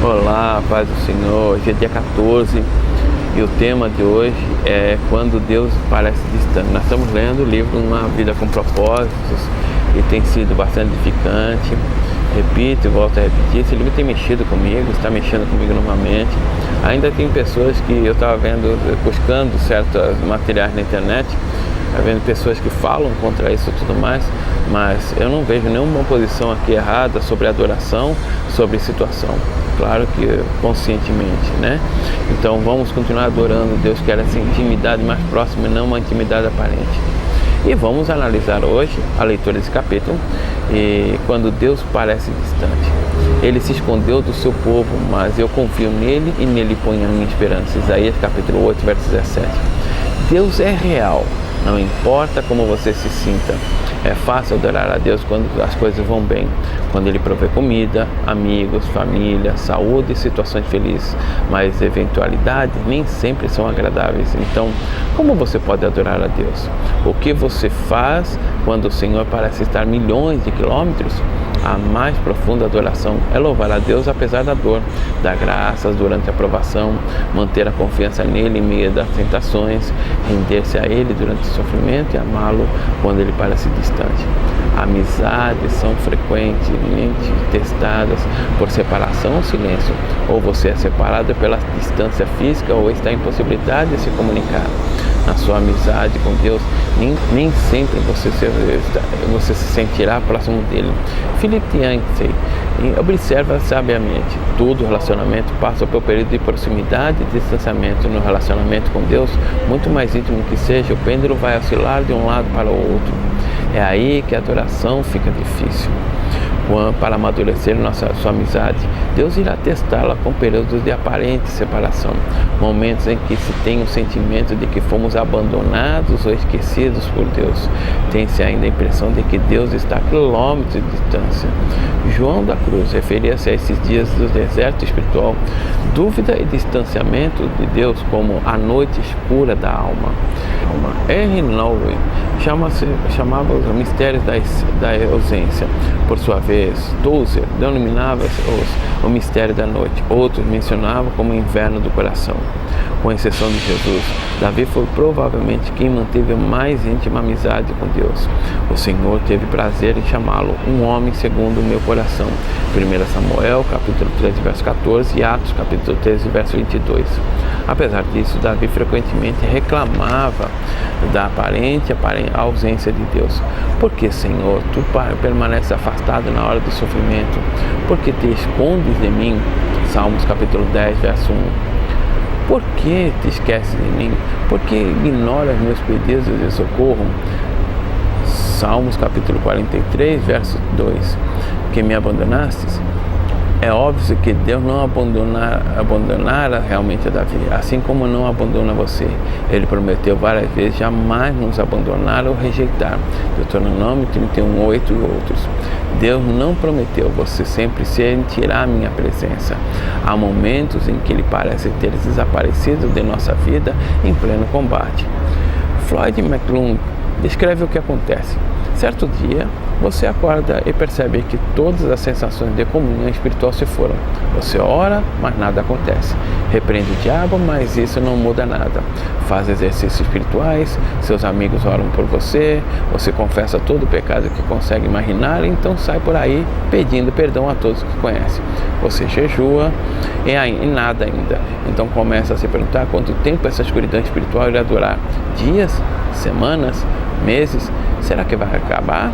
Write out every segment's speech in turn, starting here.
Olá, paz do Senhor. Hoje é dia 14 e o tema de hoje é Quando Deus Parece Distante. Nós estamos lendo o livro Uma Vida com Propósitos e tem sido bastante edificante. Repito e volto a repetir, esse livro tem mexido comigo, está mexendo comigo novamente. Ainda tem pessoas que eu estava vendo, buscando certos materiais na internet, vendo pessoas que falam contra isso e tudo mais, mas eu não vejo nenhuma posição aqui errada sobre adoração, sobre situação. Claro que conscientemente, né? Então vamos continuar adorando. Deus quer essa intimidade mais próxima e não uma intimidade aparente. E vamos analisar hoje a leitura desse capítulo, e quando Deus parece distante. Ele se escondeu do seu povo, mas eu confio nele e nele ponho a minha esperança. Isaías capítulo 8, verso 17. Deus é real, não importa como você se sinta. É fácil adorar a Deus quando as coisas vão bem, quando Ele provê comida, amigos, família, saúde e situações felizes, mas eventualidades nem sempre são agradáveis. Então, como você pode adorar a Deus? O que você faz quando o Senhor parece estar milhões de quilômetros? A mais profunda adoração é louvar a Deus apesar da dor, dar graças durante a provação, manter a confiança nele em meio das tentações, render-se a ele durante o sofrimento e amá-lo quando ele parece distante. Amizades são frequentemente testadas por separação ou silêncio. Ou você é separado pela distância física ou está em possibilidade de se comunicar. Na sua amizade com Deus, nem sempre você se sentirá próximo dele. Filipe Yancey observa sabiamente: todo relacionamento passa pelo período de proximidade e distanciamento. No relacionamento com Deus, muito mais íntimo que seja, o pêndulo vai oscilar de um lado para o outro. É aí que a adoração fica difícil. Para amadurecer sua amizade, Deus irá testá-la com períodos de aparente separação, momentos em que se tem o sentimento de que fomos abandonados ou esquecidos por Deus. Tem-se ainda a impressão de que Deus está a quilômetros de distância. João da Cruz referia-se a esses dias do deserto espiritual, dúvida e distanciamento de Deus como a noite escura da alma. R. Nowe chamava os mistérios da ausência. Por sua vez, Tozer denominava o mistério da noite. Outros mencionavam como o inverno do coração. Com exceção de Jesus, Davi foi provavelmente quem manteve mais íntima amizade com Deus. O Senhor teve prazer em chamá-lo um homem segundo o meu coração. 1 Samuel, capítulo 13, verso 14 e Atos, capítulo 13, verso 22. Apesar disso, Davi frequentemente reclamava da aparente ausência de Deus. Por que, Senhor, tu permaneces afastado na hora do sofrimento? Por que te escondes de mim? Salmos capítulo 10, verso 1. Por que te esqueces de mim? Por que ignoras meus pedidos de socorro? Salmos capítulo 43, verso 2. Que me abandonastes? É óbvio que Deus não abandonara realmente a Davi, assim como não abandona você. Ele prometeu várias vezes jamais nos abandonar ou rejeitar. Deuteronômio 31, 8 e outros. Deus não prometeu: você sempre sentirá a minha presença. Há momentos em que Ele parece ter desaparecido de nossa vida em pleno combate. Floyd McClung descreve o que acontece. Certo dia, você acorda e percebe que todas as sensações de comunhão espiritual se foram. Você ora, mas nada acontece. Repreende o diabo, mas isso não muda nada. Faz exercícios espirituais, seus amigos oram por você, você confessa todo o pecado que consegue imaginar, e então sai por aí pedindo perdão a todos que conhece. Você jejua e nada ainda. Então começa a se perguntar quanto tempo essa escuridão espiritual irá durar. Dias? Semanas? Meses? Será que vai acabar?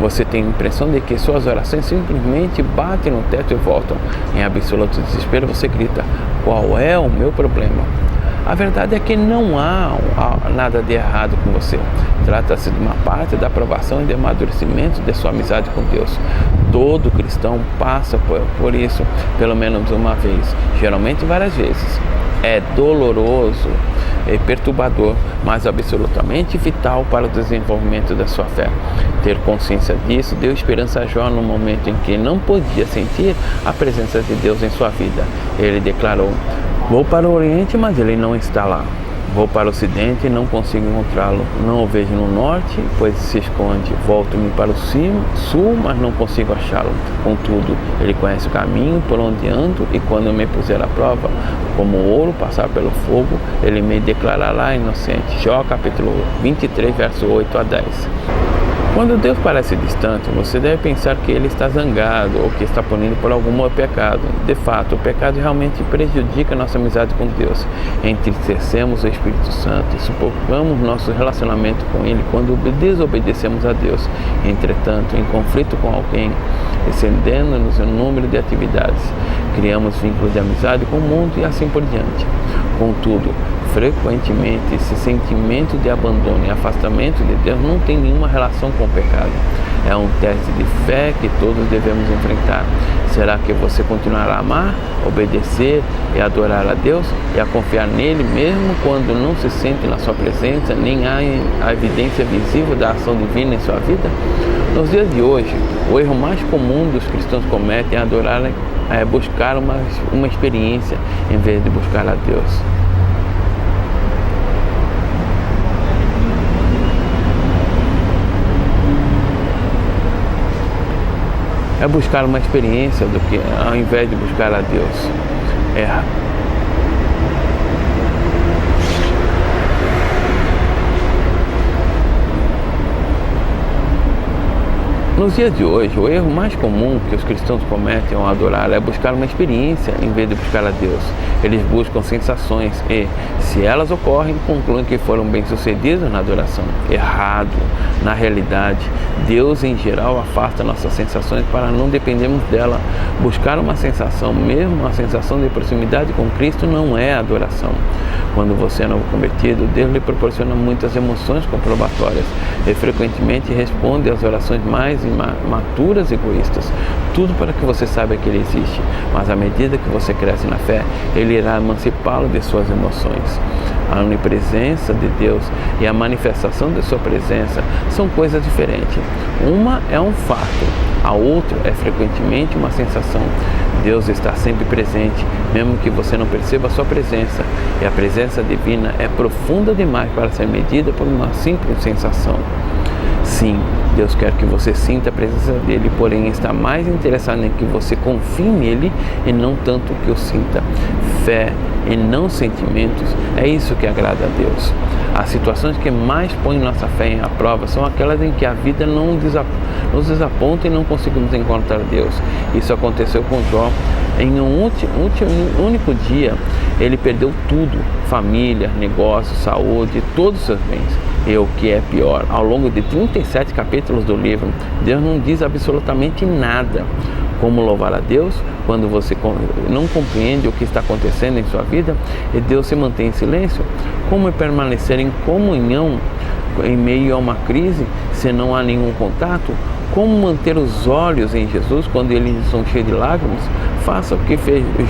Você tem a impressão de que suas orações simplesmente batem no teto e voltam. Em absoluto desespero, você grita: qual é o meu problema? A verdade é que não há nada de errado com você. Trata-se de uma parte da aprovação e de amadurecimento de sua amizade com Deus. Todo cristão passa por isso pelo menos uma vez, geralmente várias vezes. É doloroso, é perturbador, mas absolutamente vital para o desenvolvimento da sua fé. Ter consciência disso deu esperança a Jó no momento em que não podia sentir a presença de Deus em sua vida. Ele declarou: vou para o Oriente, mas ele não está lá. Vou para o ocidente e não consigo encontrá-lo. Não o vejo no norte, pois se esconde. Volto-me para o sul, mas não consigo achá-lo. Contudo, ele conhece o caminho por onde ando, e quando eu me puser à prova, como ouro passar pelo fogo, ele me declarará inocente. Jó capítulo 23, verso 8 a 10. Quando Deus parece distante, você deve pensar que Ele está zangado ou que está punindo por algum pecado. De fato, o pecado realmente prejudica nossa amizade com Deus. Entristecemos o Espírito Santo e sufocamos nosso relacionamento com Ele quando desobedecemos a Deus. Entretanto, em conflito com alguém, excedendo-nos o número de atividades, criamos vínculos de amizade com o mundo e assim por diante. Contudo, frequentemente, esse sentimento de abandono e afastamento de Deus não tem nenhuma relação com o pecado. É um teste de fé que todos devemos enfrentar. Será que você continuará a amar, obedecer e adorar a Deus e a confiar nele mesmo quando não se sente na sua presença, nem há a evidência visível da ação divina em sua vida? Nos dias de hoje, o erro mais comum dos cristãos cometem é buscar uma experiência em vez de buscar a Deus. É buscar uma experiência do que ao invés de buscar a Deus. Nos dias de hoje, o erro mais comum que os cristãos cometem ao adorar é buscar uma experiência em vez de buscar a Deus. Eles buscam sensações e, se elas ocorrem, concluem que foram bem-sucedidos na adoração. Errado. Na realidade, Deus em geral afasta nossas sensações para não dependermos dela. Buscar uma sensação, mesmo a sensação de proximidade com Cristo, não é adoração. Quando você é novo convertido, Deus lhe proporciona muitas emoções comprobatórias e frequentemente responde às orações mais imaturas e egoístas. Tudo para que você saiba que Ele existe, mas à medida que você cresce na fé, Ele irá emancipá-lo de suas emoções. A onipresença de Deus e a manifestação de sua presença são coisas diferentes. Uma é um fato, a outra é frequentemente uma sensação. Deus está sempre presente, mesmo que você não perceba a sua presença, e a presença divina é profunda demais para ser medida por uma simples sensação. Sim, Deus quer que você sinta a presença dele, porém está mais interessado em que você confie nele e não tanto que o sinta. Fé e não sentimentos, é isso que agrada a Deus. As situações que mais põem nossa fé à prova são aquelas em que a vida nos desaponta e não conseguimos encontrar Deus. Isso aconteceu com Jó. Em um único dia, ele perdeu tudo: família, negócio, saúde, todos os seus bens. E o que é pior, ao longo de 37 capítulos do livro, Deus não diz absolutamente nada. Como louvar a Deus quando você não compreende o que está acontecendo em sua vida e Deus se mantém em silêncio? Como permanecer em comunhão em meio a uma crise se não há nenhum contato? Como manter os olhos em Jesus quando eles são cheios de lágrimas? Faça o que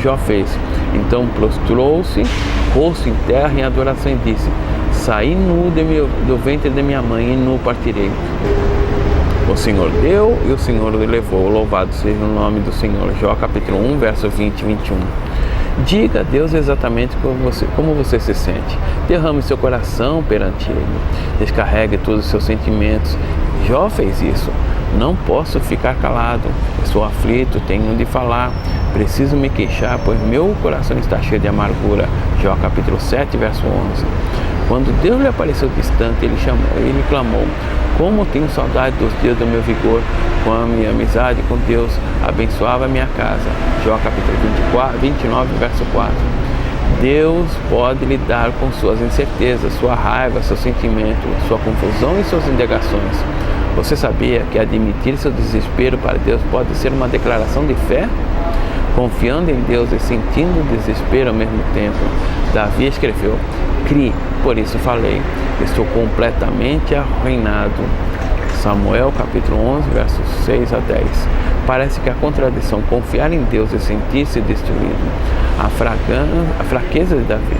Jó fez. Então prostrou-se, rosto em terra em adoração e disse: saí nu do ventre de minha mãe e nu partirei. O Senhor deu e o Senhor levou. Louvado seja o nome do Senhor. Jó capítulo 1, verso 20 e 21. Diga a Deus exatamente como você se sente. Derrame seu coração perante Ele. Descarregue todos os seus sentimentos. Jó fez isso. Não posso ficar calado. Estou aflito, tenho de falar. Preciso me queixar, pois meu coração está cheio de amargura. Jó capítulo 7, verso 11. Quando Deus lhe apareceu distante, ele clamou: como tenho saudade dos dias do meu vigor, com a minha amizade com Deus, abençoava a minha casa. Jó capítulo 29, verso 4. Deus pode lidar com suas incertezas, sua raiva, seu sentimento, sua confusão e suas indagações. Você sabia que admitir seu desespero para Deus pode ser uma declaração de fé? Confiando em Deus e sentindo desespero ao mesmo tempo, Davi escreveu: crie, por isso falei, estou completamente arruinado. Samuel capítulo 11, versos 6 a 10. Parece que a contradição confiar em Deus e sentir-se destruído, a fraqueza de Davi.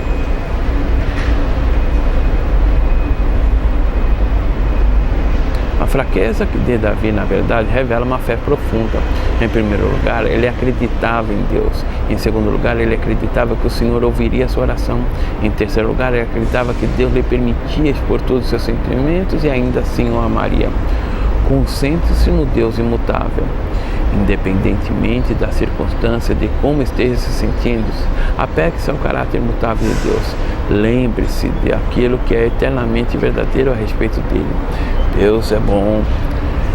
A fraqueza de Davi, na verdade, revela uma fé profunda. Em primeiro lugar, ele acreditava em Deus. Em segundo lugar, ele acreditava que o Senhor ouviria a sua oração. Em terceiro lugar, ele acreditava que Deus lhe permitia expor todos os seus sentimentos e ainda assim o amaria. Concentre-se no Deus imutável. Independentemente da circunstância, de como esteja se sentindo, apegue-se ao caráter imutável de Deus. Lembre-se de aquilo que é eternamente verdadeiro a respeito dele. Deus é bom,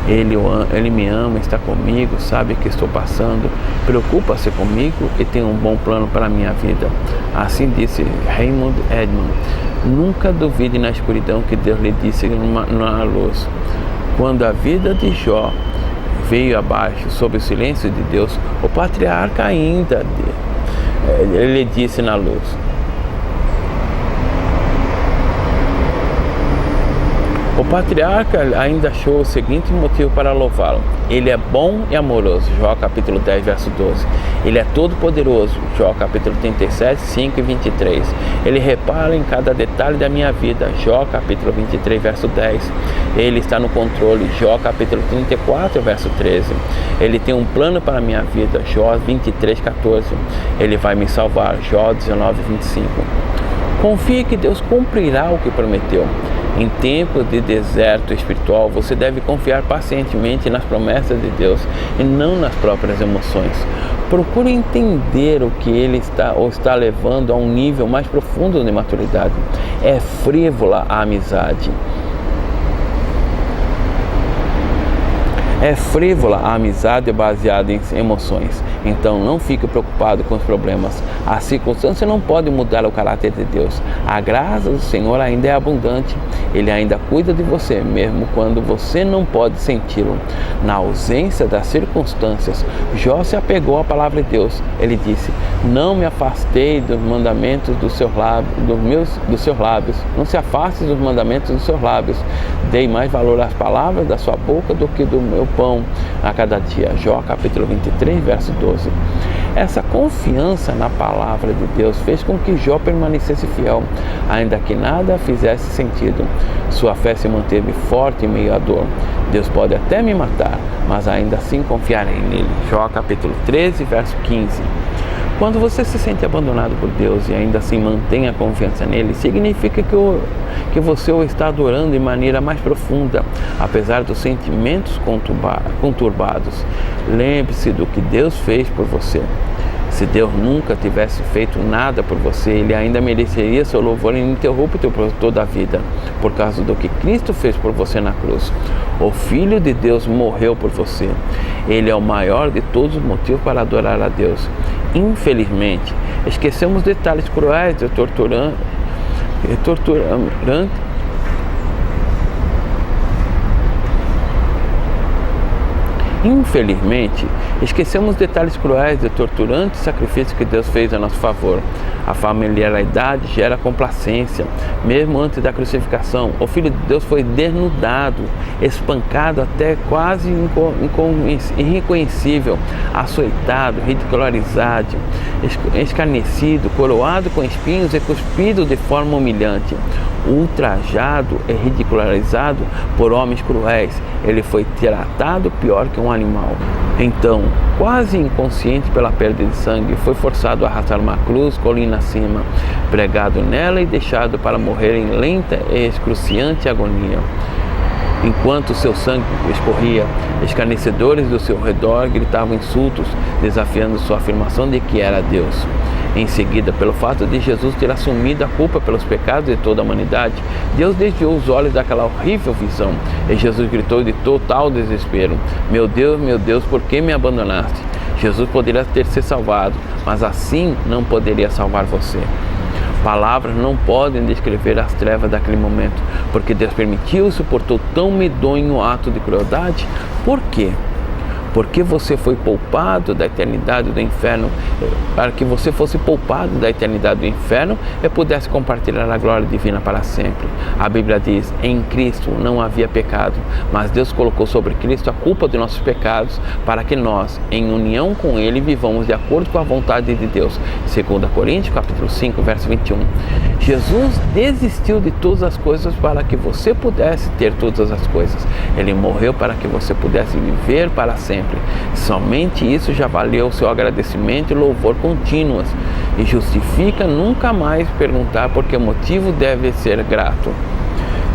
Ele me ama, está comigo, sabe o que estou passando, preocupa-se comigo e tem um bom plano para a minha vida. Assim disse Raymond Edman. Nunca duvide na escuridão que Deus lhe disse na luz. Quando a vida de Jó veio abaixo sob o silêncio de Deus, o patriarca ainda ele disse na luz. O patriarca ainda achou o seguinte motivo para louvá-lo: ele é bom e amoroso, Jó capítulo 10, verso 12. Ele é todo poderoso, Jó capítulo 37, 5 e 23. Ele repara em cada detalhe da minha vida, Jó capítulo 23, verso 10. Ele está no controle, Jó capítulo 34, verso 13. Ele tem um plano para a minha vida, Jó 23, 14. Ele vai me salvar, Jó 19, 25. Confie que Deus cumprirá o que prometeu. Em tempos de deserto espiritual, você deve confiar pacientemente nas promessas de Deus e não nas próprias emoções. Procure entender o que Ele está levando a um nível mais profundo de maturidade. É frívola a amizade. É frívola a amizade baseada em emoções. Então não fique preocupado com os problemas. A circunstância não pode mudar o caráter de Deus. A graça do Senhor ainda é abundante. Ele ainda cuida de você, mesmo quando você não pode senti-lo. Na ausência das circunstâncias, Jó se apegou à palavra de Deus. Ele disse: não me afastei dos mandamentos dos seus lábios. Não se afaste dos mandamentos dos seus lábios. Dei mais valor às palavras da sua boca do que do meu pão a cada dia. Jó capítulo 23, verso 12. Essa confiança na palavra de Deus fez com que Jó permanecesse fiel, ainda que nada fizesse sentido. Sua fé se manteve forte em meio à dor. Deus pode até me matar, mas ainda assim confiarei nele. Jó capítulo 13, verso 15. Quando você se sente abandonado por Deus e ainda assim mantém a confiança nele, significa que você o está adorando de maneira mais profunda, apesar dos sentimentos conturbados. Lembre-se do que Deus fez por você. Se Deus nunca tivesse feito nada por você, Ele ainda mereceria seu louvor ininterrupto por toda a vida, por causa do que Cristo fez por você na cruz. O Filho de Deus morreu por você. Ele é o maior de todos os motivos para adorar a Deus. Infelizmente, esquecemos detalhes cruéis e torturantes. Infelizmente, esquecemos detalhes cruéis e torturantes sacrifícios que Deus fez a nosso favor. A familiaridade gera complacência. Mesmo antes da crucificação, o Filho de Deus foi desnudado, espancado até quase irreconhecível, açoitado, ridicularizado, escarnecido, coroado com espinhos e cuspido de forma humilhante. Ultrajado e ridicularizado por homens cruéis, ele foi tratado pior que um animal. Então, quase inconsciente pela perda de sangue, foi forçado a arrastar uma cruz colina acima, pregado nela e deixado para morrer em lenta e excruciante agonia. Enquanto seu sangue escorria, escarnecedores do seu redor gritavam insultos, desafiando sua afirmação de que era Deus. Em seguida, pelo fato de Jesus ter assumido a culpa pelos pecados de toda a humanidade, Deus desviou os olhos daquela horrível visão, e Jesus gritou de total desespero: meu Deus, por que me abandonaste? Jesus poderia ter se salvado, mas assim não poderia salvar você. Palavras não podem descrever as trevas daquele momento, porque Deus permitiu e suportou tão medonho ato de crueldade. Por quê? porque você foi poupado da eternidade do inferno, para que você fosse poupado da eternidade do inferno e pudesse compartilhar a glória divina para sempre. A Bíblia diz: em Cristo não havia pecado, mas Deus colocou sobre Cristo a culpa dos nossos pecados, para que nós, em união com Ele, vivamos de acordo com a vontade de Deus. 2 Coríntios, capítulo 5, verso 21. Jesus desistiu de todas as coisas para que você pudesse ter todas as coisas. Ele morreu para que você pudesse viver para sempre. Somente isso já valeu o seu agradecimento e louvor contínuos, e justifica nunca mais perguntar por que motivo deve ser grato.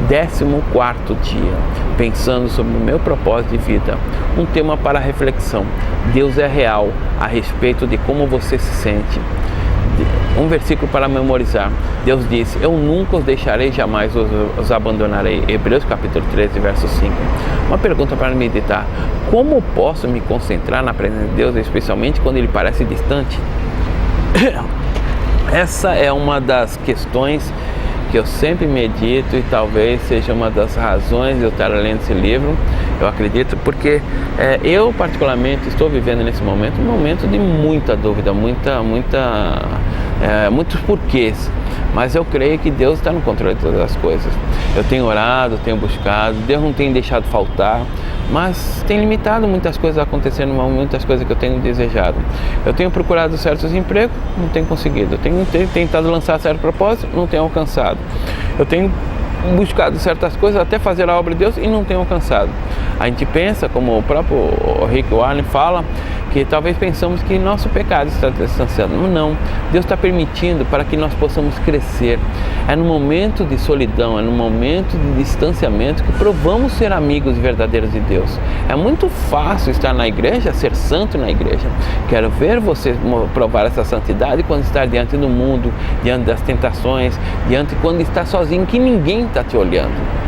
14º dia, pensando sobre o meu propósito de vida. Um tema para reflexão: Deus é real a respeito de como você se sente. Um versículo para memorizar. Deus disse: eu nunca os deixarei, jamais os abandonarei. Hebreus capítulo 13, verso 5. Uma pergunta para meditar: como posso me concentrar na presença de Deus, especialmente quando Ele parece distante? Essa é uma das questões que eu sempre medito, e talvez seja uma das razões de eu estar lendo esse livro. Eu acredito porque eu particularmente estou vivendo nesse momento um momento de muita dúvida, muitos porquês, mas eu creio que Deus está no controle de todas as coisas. Eu tenho orado, tenho buscado, Deus não tem deixado faltar, mas tem limitado muitas coisas acontecendo, muitas coisas que eu tenho desejado. Eu tenho procurado certos empregos, não tenho conseguido. Eu tenho tentado lançar certos propósitos, não tenho alcançado. Eu tenho buscado certas coisas, até fazer a obra de Deus, e não tenho alcançado. A gente pensa, como o próprio Rick Warren fala, que talvez pensamos que nosso pecado está distanciando. Não, Deus está permitindo para que nós possamos crescer. É no momento de solidão, é no momento de distanciamento que provamos ser amigos verdadeiros de Deus. É muito fácil estar na igreja, ser santo na igreja. Quero ver você provar essa santidade quando está diante do mundo, diante das tentações, quando está sozinho, que ninguém está te olhando.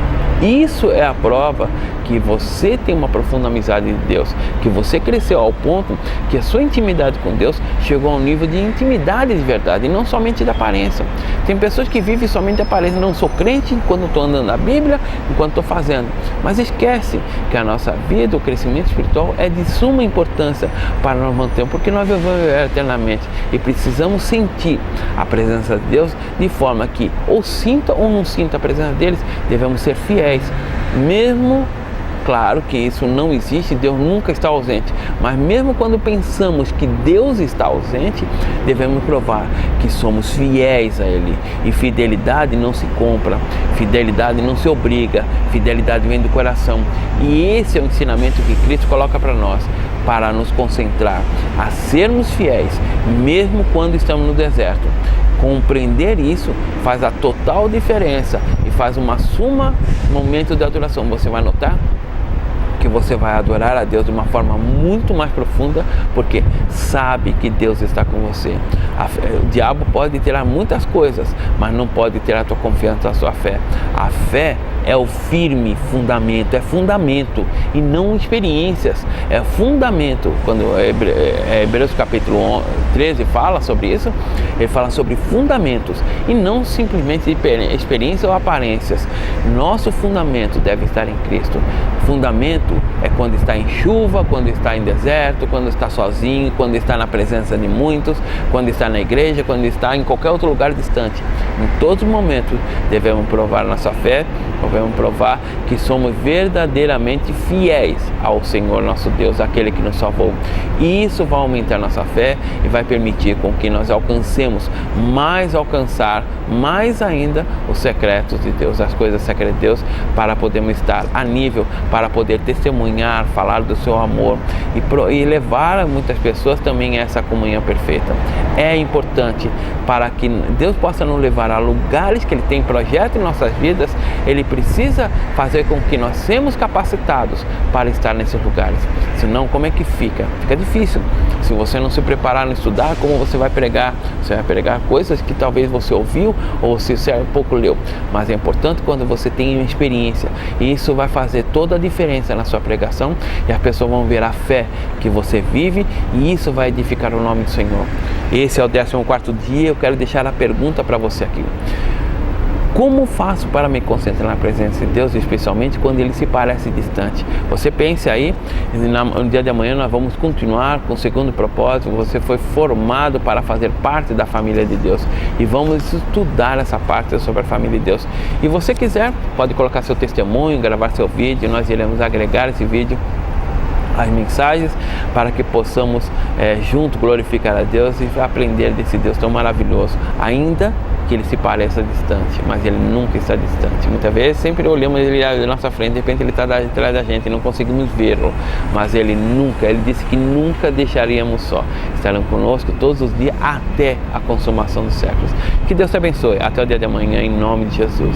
Isso é a prova que você tem uma profunda amizade de Deus, que você cresceu ao ponto que a sua intimidade com Deus chegou a um nível de intimidade de verdade, e não somente de aparência. Tem pessoas que vivem somente de aparência. Não sou crente enquanto estou andando na Bíblia, enquanto estou fazendo. Mas esquece que a nossa vida, o crescimento espiritual é de suma importância para nós mantermos, porque nós vivemos eternamente e precisamos sentir a presença de Deus de forma que, ou sinta ou não sinta a presença deles, devemos ser fiéis. Mesmo, claro que isso não existe, Deus nunca está ausente, mas mesmo quando pensamos que Deus está ausente, devemos provar que somos fiéis a Ele. E fidelidade não se compra, fidelidade não se obriga, fidelidade vem do coração. E esse é o ensinamento que Cristo coloca para nós, para nos concentrar a sermos fiéis, mesmo quando estamos no deserto. Compreender isso faz a total diferença e faz uma suma momento de adoração. Você vai notar que você vai adorar a Deus de uma forma muito mais profunda, porque sabe que Deus está com você. O diabo pode tirar muitas coisas, mas não pode tirar a tua confiança, a sua fé. A fé é o firme fundamento, é fundamento e não experiências, é fundamento. Quando Hebreus capítulo 13 fala sobre isso, ele fala sobre fundamentos e não simplesmente experiências ou aparências. Nosso fundamento deve estar em Cristo. Fundamento é quando está em chuva, quando está em deserto, quando está sozinho, quando está na presença de muitos, quando está na igreja, quando está em qualquer outro lugar distante. Em todos os momentos devemos provar nossa fé, devemos provar que somos verdadeiramente fiéis ao Senhor nosso Deus, aquele que nos salvou. E isso vai aumentar nossa fé e vai permitir com que nós alcancemos alcançar mais ainda os secretos de Deus, as coisas secretas de Deus, para podermos estar a nível, para poder testemunhar, falar do seu amor e levar a muitas pessoas também a essa comunhão perfeita. É importante para que Deus possa nos levar a lugares que Ele tem projeto em nossas vidas. Ele precisa fazer com que nós sejamos capacitados para estar nesses lugares. Senão, como é que fica? Fica difícil. Se você não se preparar, não estudar, como você vai pregar? Você vai pregar coisas que talvez você ouviu ou você pouco leu. Mas é importante quando você tem uma experiência. E isso vai fazer toda a diferença na sua pregação. E as pessoas vão ver a fé que você vive. E isso vai edificar o nome do Senhor. Esse é o 14º dia. Eu quero deixar a pergunta para você aqui. Como faço para me concentrar na presença de Deus, especialmente quando Ele se parece distante? Você pense aí, no dia de amanhã nós vamos continuar com o segundo propósito. Você foi formado para fazer parte da família de Deus e vamos estudar essa parte sobre a família de Deus. E você quiser, pode colocar seu testemunho, gravar seu vídeo, nós iremos agregar esse vídeo as mensagens para que possamos junto glorificar a Deus e aprender desse Deus tão maravilhoso, ainda que Ele se pareça distante, mas Ele nunca está distante. Muitas vezes sempre olhamos Ele à nossa frente, de repente Ele está atrás da gente e não conseguimos vê-lo, mas Ele disse que nunca deixaríamos só, estarão conosco todos os dias até a consumação dos séculos. Que Deus te abençoe, até o dia de amanhã, em nome de Jesus.